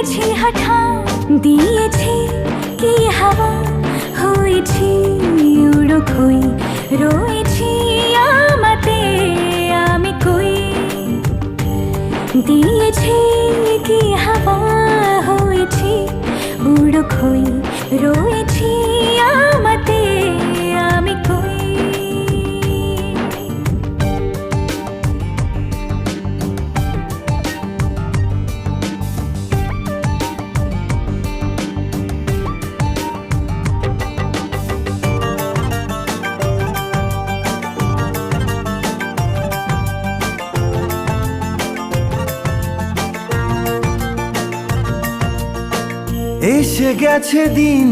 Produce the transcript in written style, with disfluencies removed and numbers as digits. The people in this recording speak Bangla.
দিয়েছি হঠাৎ, দিয়েছি কি হাওয়া, হয়েছি উড়ো খই, রয়েছি আমাতে আমি কই। দিয়েছি কি হাওয়া, হয়েছি উড়ো খই, রয়েছি আমাতে আমি কই। এসে গেছে দিন